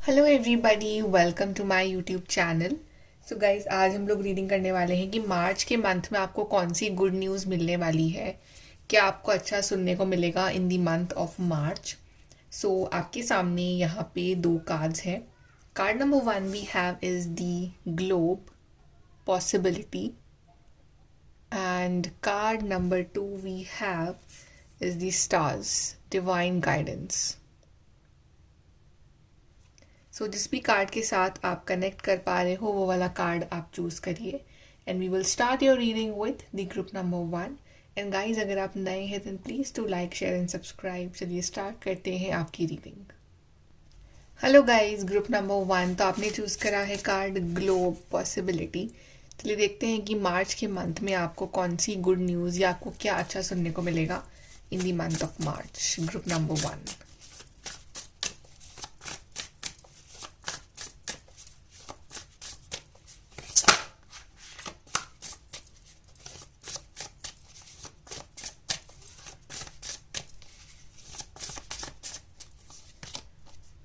Hello everybody, welcome to my YouTube channel. So guys, आज हम लोग रीडिंग करने वाले हैं कि मार्च के मंथ में आपको कौन सी गुड न्यूज़ मिलने वाली है। क्या आपको अच्छा सुनने को मिलेगा in the month of March. So आपके सामने यहाँ पे दो कार्ड्स हैं। Card number 1 we have is the globe possibility and card number 2 we have is the stars divine guidance. So जिस भी कार्ड के साथ आप कनेक्ट कर पा रहे हो वो वाला कार्ड आप चूज करिए and we will start your reading with the group number 1। And guys, अगर आप नए हैं then please to like share and subscribe. चलिए स्टार्ट करते हैं आपकी reading. Hello guys, group number 1, तो आपने चूज करा है कार्ड ग्लोब पॉसिबिलिटी। चलिए देखते हैं कि मार्च के मंथ में आपको कौन सी गुड न्यूज़ या आपको क्या अच्छा सुनने को मिलेगा in the month of March. Group number 1,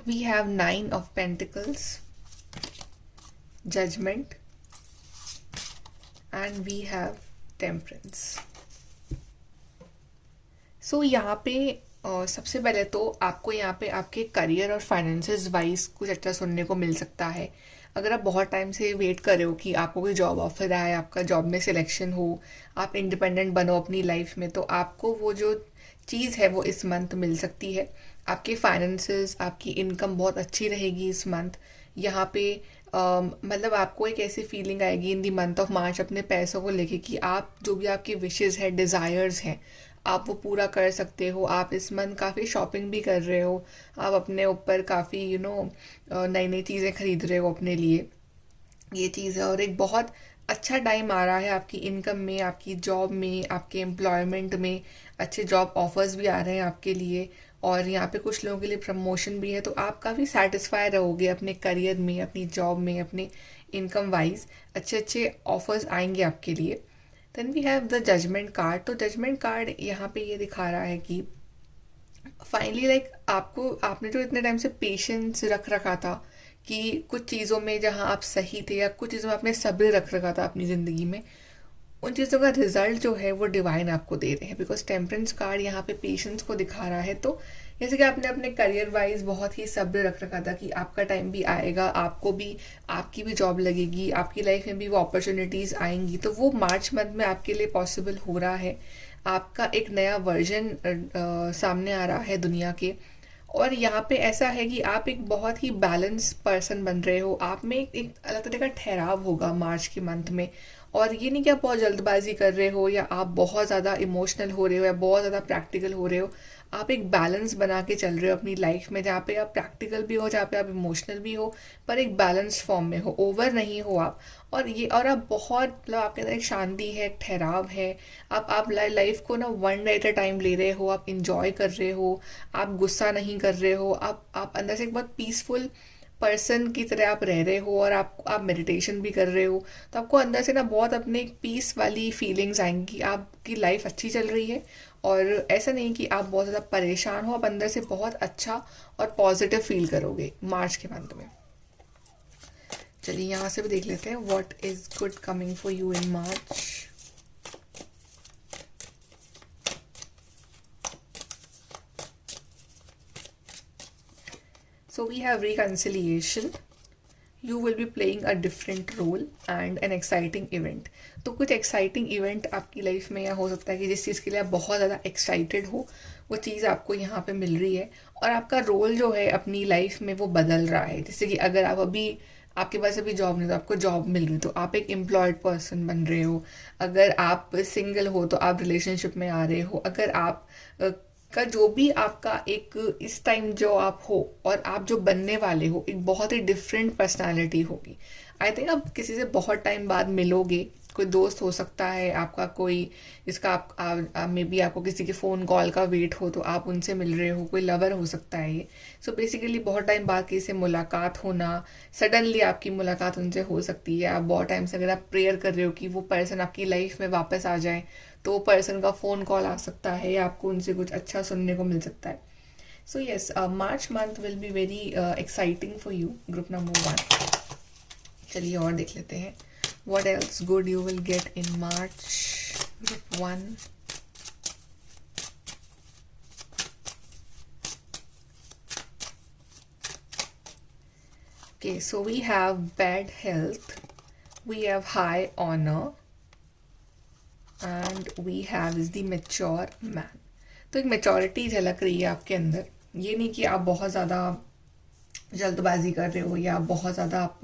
we have 9 of Pentacles, Judgment, and we have Temperance. सो यहाँ पे सबसे पहले तो आपको यहाँ पे आपके करियर और फाइनेंसेस वाइज कुछ अच्छा सुनने को मिल सकता है। अगर आप बहुत टाइम से वेट कर रहे हो कि आपको कोई जॉब ऑफर आए, आपका जॉब में सिलेक्शन हो, आप इंडिपेंडेंट बनो अपनी लाइफ में, तो आपको वो जो चीज़ है वो इस मंथ मिल सकती है। आपके फाइनेंसेस, आपकी इनकम बहुत अच्छी रहेगी इस मंथ। यहाँ पे मतलब आपको एक ऐसी फीलिंग आएगी इन दी मंथ ऑफ मार्च अपने पैसों को लेके कि आप जो भी आपकी विशेज़ है, डिज़ायर्स हैं, आप वो पूरा कर सकते हो। आप इस मंथ काफ़ी शॉपिंग भी कर रहे हो, आप अपने ऊपर काफ़ी नई नई चीज़ें खरीद रहे हो अपने लिए। ये चीज़ है और एक बहुत अच्छा टाइम आ रहा है आपकी इनकम में, आपकी जॉब में, आपके एम्प्लॉयमेंट में। अच्छे जॉब ऑफर्स भी आ रहे हैं आपके लिए और यहाँ पे कुछ लोगों के लिए प्रमोशन भी है। तो आप काफ़ी सेटिस्फाई रहोगे अपने करियर में, अपनी जॉब में, अपने इनकम वाइज। अच्छे अच्छे ऑफर्स आएंगे आपके लिए। Then we have the judgement card. तो जजमेंट कार्ड यहाँ पे ये दिखा रहा है कि फाइनली आपको, आपने जो इतने टाइम से पेशेंस रख रखा था कि कुछ चीज़ों में जहाँ आप सही थे या कुछ चीज़ों में आपने सब्र रख रखा था अपनी ज़िंदगी में, उन चीज़ों का रिजल्ट जो है वो डिवाइन आपको दे रहे हैं। बिकॉज टेम्परेंस कार्ड यहाँ पे पेशेंस को दिखा रहा है। तो जैसे कि आपने अपने करियर वाइज बहुत ही सब्र रख रखा था कि आपका टाइम भी आएगा, आपको भी आपकी भी जॉब लगेगी, आपकी लाइफ में भी वो अपॉर्चुनिटीज़ आएंगी, तो वो मार्च मंथ में आपके लिए पॉसिबल हो रहा है। आपका एक नया वर्जन सामने आ रहा है दुनिया के। और यहाँ पे ऐसा है कि आप एक बहुत ही बैलेंस पर्सन बन रहे हो। आप में एक अलग तरह का ठहराव होगा मार्च के मंथ में। और ये नहीं कि आप बहुत जल्दबाजी कर रहे हो या आप बहुत ज़्यादा इमोशनल हो रहे हो या बहुत ज़्यादा प्रैक्टिकल हो रहे हो। आप एक बैलेंस बना के चल रहे हो अपनी लाइफ में, जहाँ पे आप प्रैक्टिकल भी हो, जहाँ पे आप इमोशनल भी हो, पर एक बैलेंस फॉर्म में हो, ओवर नहीं हो आप। और आप बहुत, मतलब आपके अंदर एक शांति है, एक ठहराव है। आप लाइफ को ना one day at a time ले रहे हो, आप इंजॉय कर रहे हो, आप गुस्सा नहीं कर रहे हो, आप अंदर से एक बहुत पीसफुल पर्सन की तरह आप रह रहे हो और आप मेडिटेशन भी कर रहे हो। तो आपको अंदर से ना बहुत अपने एक पीस वाली फीलिंग्स आएंगी, आपकी लाइफ अच्छी चल रही है। और ऐसा नहीं कि आप बहुत ज़्यादा परेशान हो, आप अंदर से बहुत अच्छा और पॉजिटिव फील करोगे मार्च के मंथ में। चलिए यहाँ से भी देख लेते हैं what is good coming for you in March. So we have reconciliation. You will be playing a different role and an exciting event. तो कुछ एक्साइटिंग इवेंट आपकी लाइफ में या हो सकता है कि जिस चीज़ के लिए आप बहुत ज़्यादा एक्साइटेड हो, वो चीज़ आपको यहाँ पे मिल रही है। और आपका रोल जो है अपनी लाइफ में वो बदल रहा है। जैसे कि अगर आप अभी, आपके पास अभी जॉब नहीं, तो आपको जॉब मिल रही, तो आप एक एम्प्लॉयड पर्सन बन रहे हो। अगर आप सिंगल हो तो आप रिलेशनशिप में आ रहे हो। अगर आप का जो भी आपका एक इस टाइम जो आप हो और आप जो बनने वाले हो, एक बहुत ही डिफरेंट पर्सनालिटी होगी। आई थिंक आप किसी से बहुत टाइम बाद मिलोगे। कोई दोस्त हो सकता है आपका, कोई जिसका आप मे बी आपको किसी के फ़ोन कॉल का वेट हो तो आप उनसे मिल रहे हो, कोई लवर हो सकता है ये। सो बेसिकली बहुत टाइम बाद किसी से मुलाकात होना, सडनली आपकी मुलाकात उनसे हो सकती है। आप बहुत टाइम से अगर आप प्रेयर कर रहे हो कि वो पर्सन आपकी लाइफ में वापस आ जाए, तो वो पर्सन का फ़ोन कॉल आ सकता है या आपको उनसे कुछ अच्छा सुनने को मिल सकता है। So yes, March month will be very exciting for you, group number 1. चलिए और देख लेते हैं what else good you will get in March, group 1. Okay, so we have bad health, we have high honor, and we have is the mature man. तो एक maturity झलक रही है आपके अंदर. ये नहीं कि आप बहुत ज़्यादा जल्दबाजी कर रहे हो या बहुत ज़्यादा आप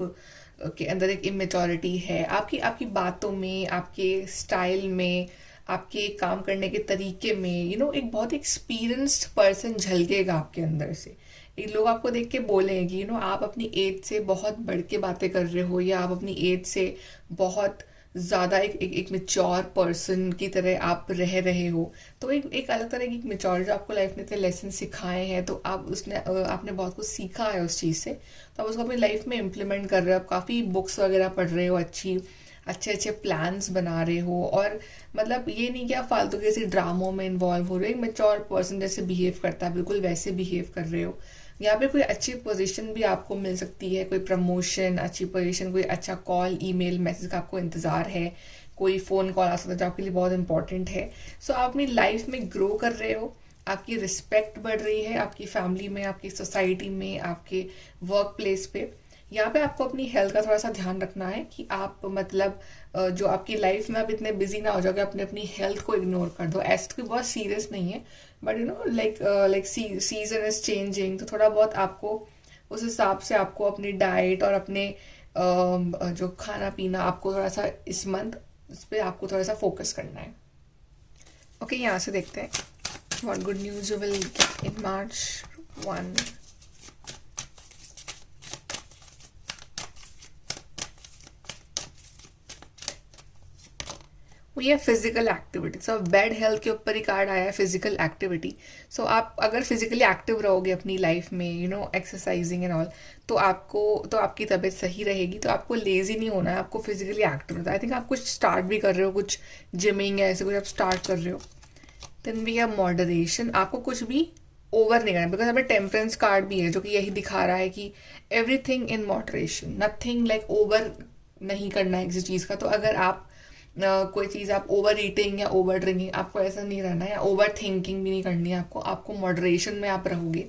के अंदर एक इमेच्योरिटी है. आपकी आपकी बातों में, आपके स्टाइल में, आपके काम करने के तरीके में एक बहुत एक्सपीरियंस्ड पर्सन झलकेगा आपके अंदर से. एक लोग आपको देख के बोलेंगे कि आप अपनी एज से बहुत बढ़ के बातें कर रहे हो, या आप अपनी एज से बहुत ज़्यादा एक मेच्योर पर्सन की तरह आप रह रहे हो. तो एक अलग तरह की मेच्योर जो आपको लाइफ ने इतने लेसन सिखाए हैं, तो आपने बहुत कुछ सीखा है उस चीज़ से, तो आप उसको अपनी लाइफ में इम्प्लीमेंट कर रहे हो. आप काफ़ी बुक्स वगैरह पढ़ रहे हो, अच्छे अच्छे प्लान्स बना रहे हो, और मतलब ये नहीं कि आप फालतू के किसी ड्रामों में इन्वॉल्व हो रहे हो. एक मेच्योर पर्सन जैसे बिहेव करता है बिल्कुल वैसे बिहेव कर रहे हो. यहाँ पे कोई अच्छी पोजीशन भी आपको मिल सकती है, कोई प्रमोशन, अच्छी पोजीशन, कोई अच्छा कॉल, ईमेल, मैसेज का आपको इंतज़ार है, कोई फ़ोन कॉल आ सकता है जो आपके लिए बहुत इंपॉर्टेंट है. सो आप अपनी लाइफ में ग्रो कर रहे हो, आपकी रिस्पेक्ट बढ़ रही है आपकी फैमिली में, आपकी सोसाइटी में, आपके वर्क प्लेस पे. यहाँ पे आपको अपनी हेल्थ का थोड़ा सा ध्यान रखना है कि आप मतलब जो आपकी लाइफ में आप इतने बिजी ना हो जाओगे, अपने अपनी हेल्थ को इग्नोर कर दो. ऐसा कोई बहुत सीरियस नहीं है, but like season is changing, तो थोड़ा बहुत आपको उस हिसाब से आपको अपनी डाइट और अपने जो खाना पीना आपको थोड़ा सा इस मंथ इस पर आपको थोड़ा सा फोकस करना है. ओके, यहाँ से देखते हैं what good news you will get in March 1. ये physical activity. So bad health के ऊपर ही कार्ड आया है, फिजिकल एक्टिविटी. सो आप अगर फिजिकली एक्टिव रहोगे अपनी लाइफ में, एक्सरसाइजिंग एंड ऑल, तो आपकी तबीयत सही रहेगी. तो आपको लेजी नहीं होना है, आपको फिजिकली एक्टिव रहना है. आई थिंक आप कुछ स्टार्ट भी कर रहे हो, कुछ जिमिंग या ऐसे कुछ आप स्टार्ट कर रहे हो. Then we have moderation. आपको कुछ भी ओवर नहीं करना, बिकॉज हमें टेम्परेंस कार्ड भी है जो कि यही दिखा रहा है कि everything in moderation, nothing like over नहीं करना है किसी चीज़ का. तो अगर आप कोई चीज़ आप ओवर ईटिंग या ओवर ड्रिंकिंग, आपको ऐसा नहीं रहना है, या ओवर थिंकिंग भी नहीं करनी है आपको मॉडरेशन में आप रहोगे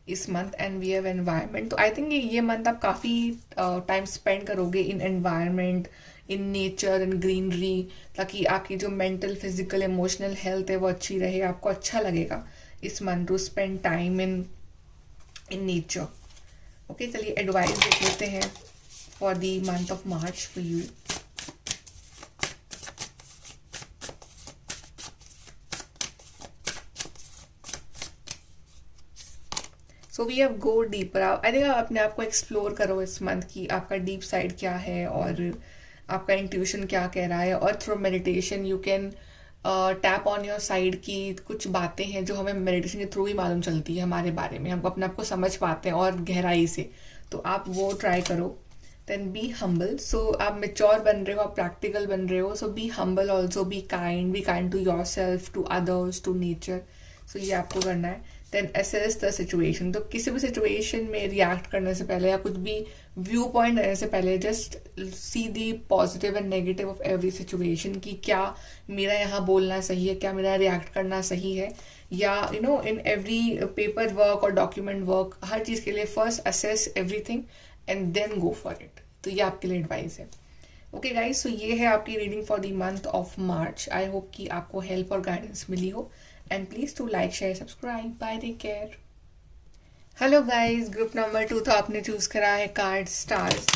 इस month. And we have environment. तो आई थिंक ये मंथ आप काफ़ी टाइम स्पेंड करोगे in environment, in nature, in greenery, ताकि आपकी जो मेंटल, फिजिकल, इमोशनल हेल्थ है वो अच्छी रहे. आपको अच्छा लगेगा इस month to spend time in nature. Okay, चलिए एडवाइस देख लेते हैं for the month of March for you. So we have go deeper. I think आप अपने आप को एक्सप्लोर करो इस मंथ की, आपका डीप साइड क्या है और आपका इंट्यूशन क्या कह रहा है. और through meditation you can tap on your side की कुछ बातें हैं जो हमें मेडिटेशन के थ्रू ही मालूम चलती है हमारे बारे में, हमको अपने आप को समझ पाते हैं और गहराई से. तो आप वो ट्राई करो. Then be humble. सो आप मेच्योर बन रहे हो, आप प्रैक्टिकल बन रहे हो. So be humble also, be kind to yourself, to others, to nature. So ये आपको करना है. Then assess the situation. तो किसी भी सिचुएशन में रिएक्ट करने से पहले या कुछ भी व्यू पॉइंट लेने से पहले just see the positive and negative of every situation, कि क्या मेरा यहाँ बोलना सही है, क्या मेरा रिएक्ट करना सही है, या इन एवरी पेपर वर्क और डॉक्यूमेंट वर्क, हर चीज़ के लिए first assess everything and then go for it. तो ये आपके लिए एडवाइस है. ओके गाइज, सो ये है आपकी reading for the month of March. I hope कि आपको हेल्प और गाइडेंस मिली हो. And please do like, share, subscribe. Bye, take care. Hello guys, group number 2 तो आपने चूज़ करा है कार्ड स्टार्स.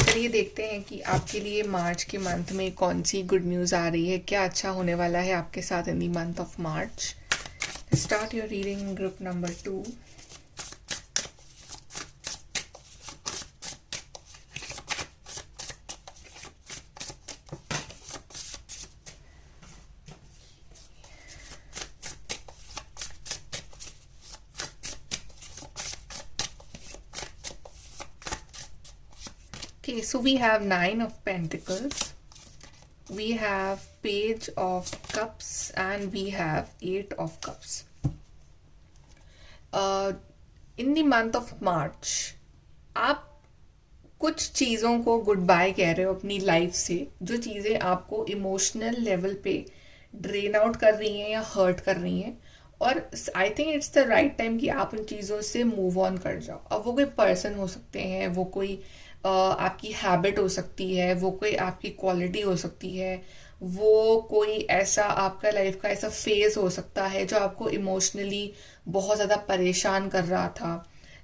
चलिए देखते हैं कि आपके लिए मार्च के मंथ में कौन सी गुड न्यूज़ आ रही है, क्या अच्छा होने वाला है आपके साथ in the month of March. Start your reading group number 2. Okay, so we have 9 of Pentacles, we have Page of Cups, and we have 8 of Cups. In the month of मार्च आप कुछ चीज़ों को गुड बाय कह रहे हो अपनी life से, जो चीज़ें आपको इमोशनल लेवल पे ड्रेन आउट कर रही हैं या हर्ट कर रही हैं। और I think it's the right time कि आप उन चीज़ों से मूव ऑन कर जाओ। अब वो कोई पर्सन हो सकते हैं, वो कोई आपकी हैबिट हो सकती है, वो कोई आपकी क्वालिटी हो सकती है, वो कोई ऐसा आपका लाइफ का ऐसा फेज हो सकता है जो आपको इमोशनली बहुत ज़्यादा परेशान कर रहा था।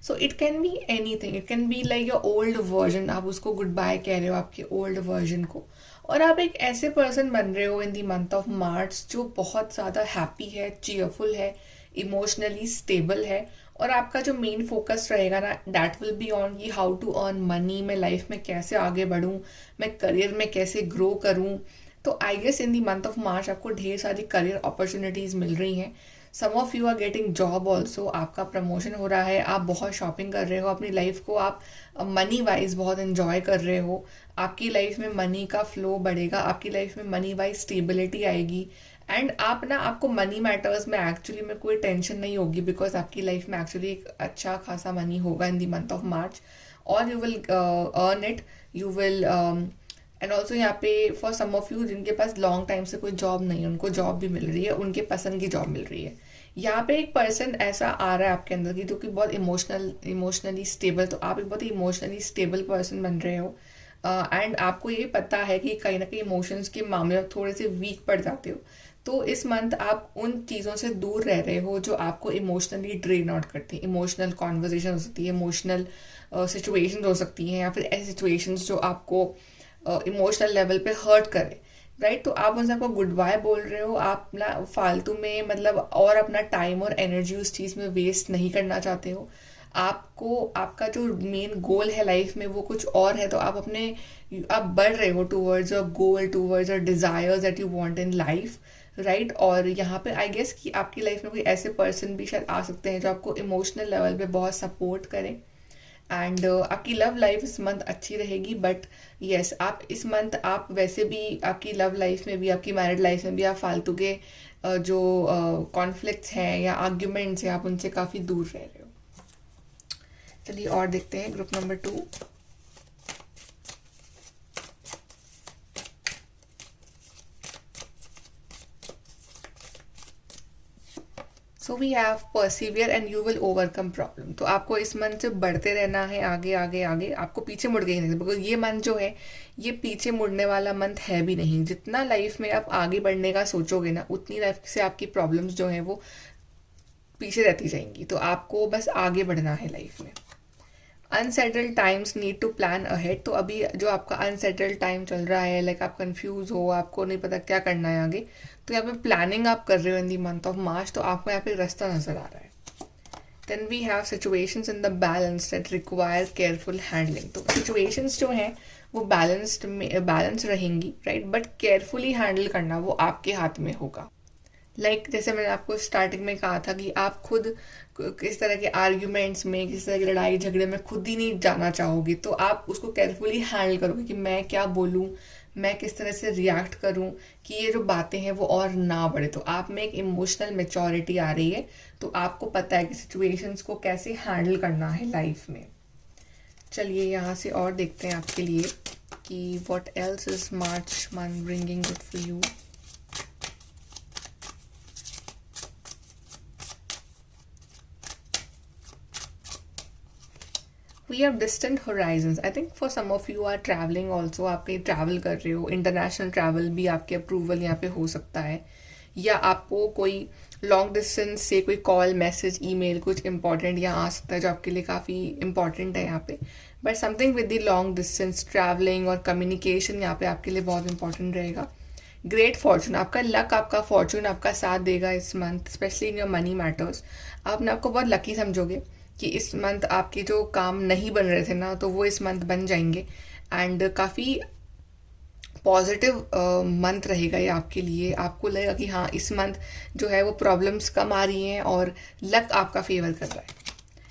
So it can be any thing, it can be like your old version, आप उसको गुड बाय कह रहे हो आपके ओल्ड वर्जन को। और आप एक ऐसे पर्सन बन रहे हो इन दी मंथ ऑफ मार्च जो बहुत ज़्यादा हैप्पी है, चीयरफुल है, इमोशनली स्टेबल है। और आपका जो मेन फोकस रहेगा ना, दैट विल बी ऑन कि हाउ टू अर्न मनी, मैं लाइफ में कैसे आगे बढ़ूँ, मैं करियर में कैसे ग्रो करूँ। तो I guess in the month of March आपको ढेर सारी करियर अपॉर्चुनिटीज़ मिल रही हैं। Some of you are getting job also, आपका प्रमोशन हो रहा है, आप बहुत शॉपिंग कर रहे हो, अपनी लाइफ को आप मनी वाइज बहुत इंजॉय कर रहे हो, आपकी लाइफ में मनी का फ्लो बढ़ेगा, आपकी लाइफ में मनी वाइज स्टेबिलिटी आएगी। एंड आप ना, आपको मनी मैटर्स में एक्चुअली में कोई टेंशन नहीं होगी, बिकॉज आपकी लाइफ में एक्चुअली एक अच्छा खासा मनी होगा इन दी मंथ ऑफ मार्च। और you will earn it, you will. And also यहाँ पे फॉर सम ऑफ यू जिनके पास लॉन्ग टाइम से कोई जॉब नहीं है, उनको जॉब भी मिल रही है, उनके पसंद की जॉब मिल रही है। यहाँ पे एक पर्सन ऐसा आ रहा है आपके अंदर की जो कि बहुत इमोशनली स्टेबल, तो आप एक बहुत ही इमोशनली स्टेबल पर्सन बन रहे हो। एंड आपको ये पता है कि कहीं ना कहीं इमोशंस के मामले में थोड़े से वीक पड़ जाते हो। तो इस मंथ आप उन चीज़ों से दूर रह रहे हो जो आपको इमोशनली ड्रेन आउट करती हैं। इमोशनल कॉन्वर्जेशन हो सकती है, इमोशनल सिचुएशंस हो सकती हैं, या फिर ऐसी सिचुएशंस जो आपको इमोशनल लेवल पे हर्ट करे, राइट। तो आप उनसे आपको गुड बाय बोल रहे हो, आप ना फालतू में मतलब और अपना टाइम और एनर्जी उस चीज़ में वेस्ट नहीं करना चाहते हो। आपको आपका जो मेन गोल है लाइफ में वो कुछ और है, तो आप बढ़ रहे हो towards your goal, towards your desires that you want in life, right. और यहाँ पे आई गेस कि आपकी लाइफ में कोई ऐसे पर्सन भी शायद आ सकते हैं जो आपको इमोशनल लेवल पे बहुत सपोर्ट करें। एंड आपकी लव लाइफ इस मंथ अच्छी रहेगी। बट येस, आप इस मंथ आप वैसे भी आपकी लव लाइफ में भी, आपकी मैरिड लाइफ में भी आप फालतू के जो कॉन्फ्लिक्ट्स हैं या आर्ग्यूमेंट्स हैं, आप उनसे काफ़ी दूर रह रहे हो। चलिए और देखते हैं group number 2। So we have persevere and you will overcome problem. तो आपको इस मंथ से बढ़ते रहना है, आगे आगे आगे, आपको पीछे मुड़ गई नहीं, बिकॉज ये मंथ जो है ये पीछे मुड़ने वाला मंथ है भी नहीं। जितना लाइफ में आप आगे बढ़ने का सोचोगे ना, उतनी लाइफ से आपकी प्रॉब्लम्स जो हैं वो पीछे रहती जाएंगी। तो आपको बस आगे बढ़ना है लाइफ में। Unsettled times need to plan ahead. तो अभी जो आपका अनसेटल्ड टाइम चल रहा है, लाइक आप कंफ्यूज हो, आपको नहीं पता क्या करना है आगे, तो यहाँ पे प्लानिंग आप कर रहे हो इन दी मंथ ऑफ मार्च, तो आपको यहाँ पे रास्ता नजर आ रहा है। Then we have situations in the balance that require careful handling. तो सिचुएशंस जो हैं वो बैलेंस रहेंगी, राइट, बट केयरफुली हैंडल करना वो आपके हाथ में होगा। जैसे मैंने आपको स्टार्टिंग में कहा था कि आप खुद किस तरह के आर्ग्यूमेंट्स में, किस तरह की लड़ाई झगड़े में खुद ही नहीं जाना चाहोगे, तो आप उसको केयरफुली हैंडल करोगे कि मैं क्या बोलूँ, मैं किस तरह से रिएक्ट करूँ कि ये जो बातें हैं वो और ना बढ़े। तो आप में एक इमोशनल मेच्योरिटी आ रही है, तो आपको पता है कि सिचुएशंस को कैसे हैंडल करना है लाइफ में। चलिए यहाँ से और देखते हैं आपके लिए कि what else is March month bringing good for you. We have distant horizons. I think for some of you are travelling also, आप कहीं ट्रैवल कर रहे हो, इंटरनेशनल ट्रैवल भी आपके अप्रूवल यहाँ पे हो सकता है, या आपको कोई लॉन्ग डिस्टेंस से कोई कॉल, मैसेज, ईमेल कुछ इंपॉर्टेंट यहाँ आ सकता है जो आपके लिए काफ़ी इंपॉर्टेंट है यहाँ पे। But something with the long distance travelling और कम्युनिकेशन यहाँ पे आपके लिए बहुत इंपॉर्टेंट रहेगा। ग्रेट फॉर्चून, आपका लक, आपका फॉर्चून आपका साथ देगा इस month, specially in your money matters. आप ना आपको बहुत लकी समझोगे कि इस मंथ आपके जो काम नहीं बन रहे थे ना, तो वो इस मंथ बन जाएंगे। एंड काफ़ी पॉजिटिव मंथ रहेगा ये आपके लिए। आपको लगेगा कि हाँ, इस मंथ जो है वो प्रॉब्लम्स कम आ रही हैं और लक आपका फेवर कर रहा है।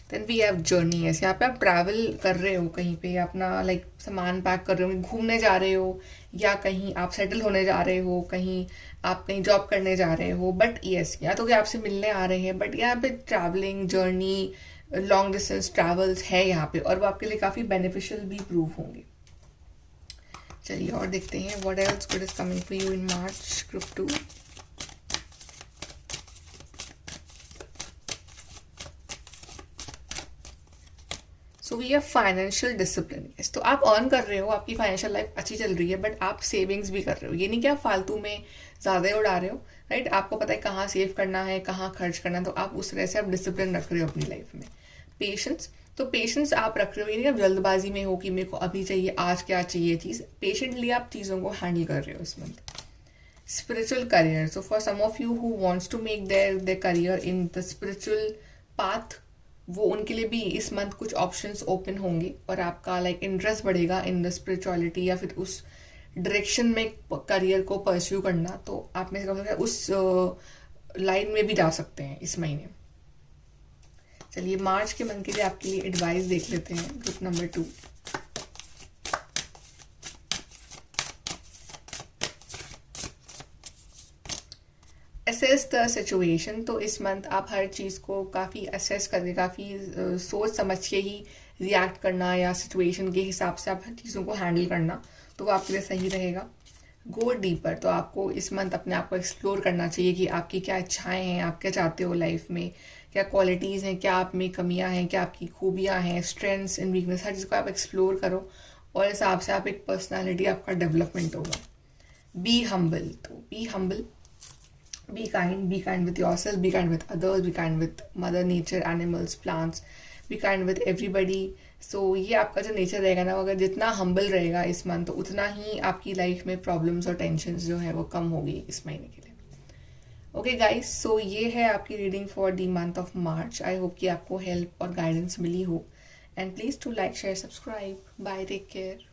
देन वी हैव जर्नीज, यहाँ पे आप ट्रैवल कर रहे हो कहीं पे, अपना लाइक सामान पैक कर रहे हो, घूमने जा रहे हो, या कहीं आप सेटल होने जा रहे हो, कहीं आप कहीं जॉब करने जा रहे हो, बट यस या तो कि आपसे मिलने आ रहे हैं, बट यहाँ पे travelling journey long distance travels है यहाँ पे, और वो आपके लिए काफ़ी बेनिफिशियल भी प्रूव होंगे। चलिए और देखते हैं what else good is coming for you in March group 2। So we have financial discipline. Yes, तो आप अर्न कर रहे हो, आपकी फाइनेंशियल लाइफ अच्छी चल रही है, बट आप सेविंग्स भी कर रहे हो। ये नहीं कि आप फालतू में ज़्यादा ही उड़ा रहे हो, राइट? आपको पता है कहाँ सेव करना है, कहाँ खर्च करना है, तो आप उस तरह से आप डिसिप्लिन रख रहे हो अपनी लाइफ में। पेशेंस, तो पेशेंस आप रख रहे हो, ये नहीं आप जल्दबाजी में हो कि मेरे को अभी चाहिए, आज क्या चाहिए चीज़। पेशेंटली आप चीज़ों को हैंडल कर रहे हो इस month. Spiritual career, so for some of you who wants to make their career in the spiritual path, वो उनके लिए भी इस मंथ कुछ ऑप्शंस ओपन होंगे, और आपका लाइक इंटरेस्ट बढ़ेगा इन द स्पिरिचुअलिटी या फिर उस डायरेक्शन में करियर को परस्यू करना, तो आप में से उस लाइन में भी जा सकते हैं इस महीने। चलिए मार्च के मंथ के लिए आपके लिए एडवाइस देख लेते हैं, group number 2। Assess the situation, तो इस मंथ आप हर चीज़ को काफ़ी असेस करके, काफ़ी सोच समझ के ही रिएक्ट करना, या सिचुएशन के हिसाब से आप हर चीज़ों को हैंडल करना, तो वो आपके लिए सही रहेगा। गो डीपर, तो आपको इस मंथ अपने आप को एक्सप्लोर करना चाहिए कि आपकी क्या इच्छाएं हैं, आप क्या चाहते हो लाइफ में, क्या क्वालिटीज़ हैं, क्या आप में कमियां हैं, क्या आपकी खूबियां हैं, स्ट्रेंथ्स एंड वीकनेस, हर चीज़ को आप एक्सप्लोर करो, और इस हिसाब से आप एक पर्सनालिटी आपका डेवलपमेंट होगा। बी हम्बल, तो be humble, be kind with yourself, be kind with others, be kind with mother nature, animals, plants, be kind with everybody। so ये आपका जो नेचर रहेगा ना, अगर जितना हम्बल रहेगा इस मंथ, तो उतना ही आपकी लाइफ में प्रॉब्लम्स और टेंशन्स जो है वो कम होगी इस महीने के लिए। ओके गाइस, सो ये है आपकी reading for the month of March. I hope कि आपको हेल्प और गाइडेंस मिली हो, and please to like share subscribe. Bye, take care.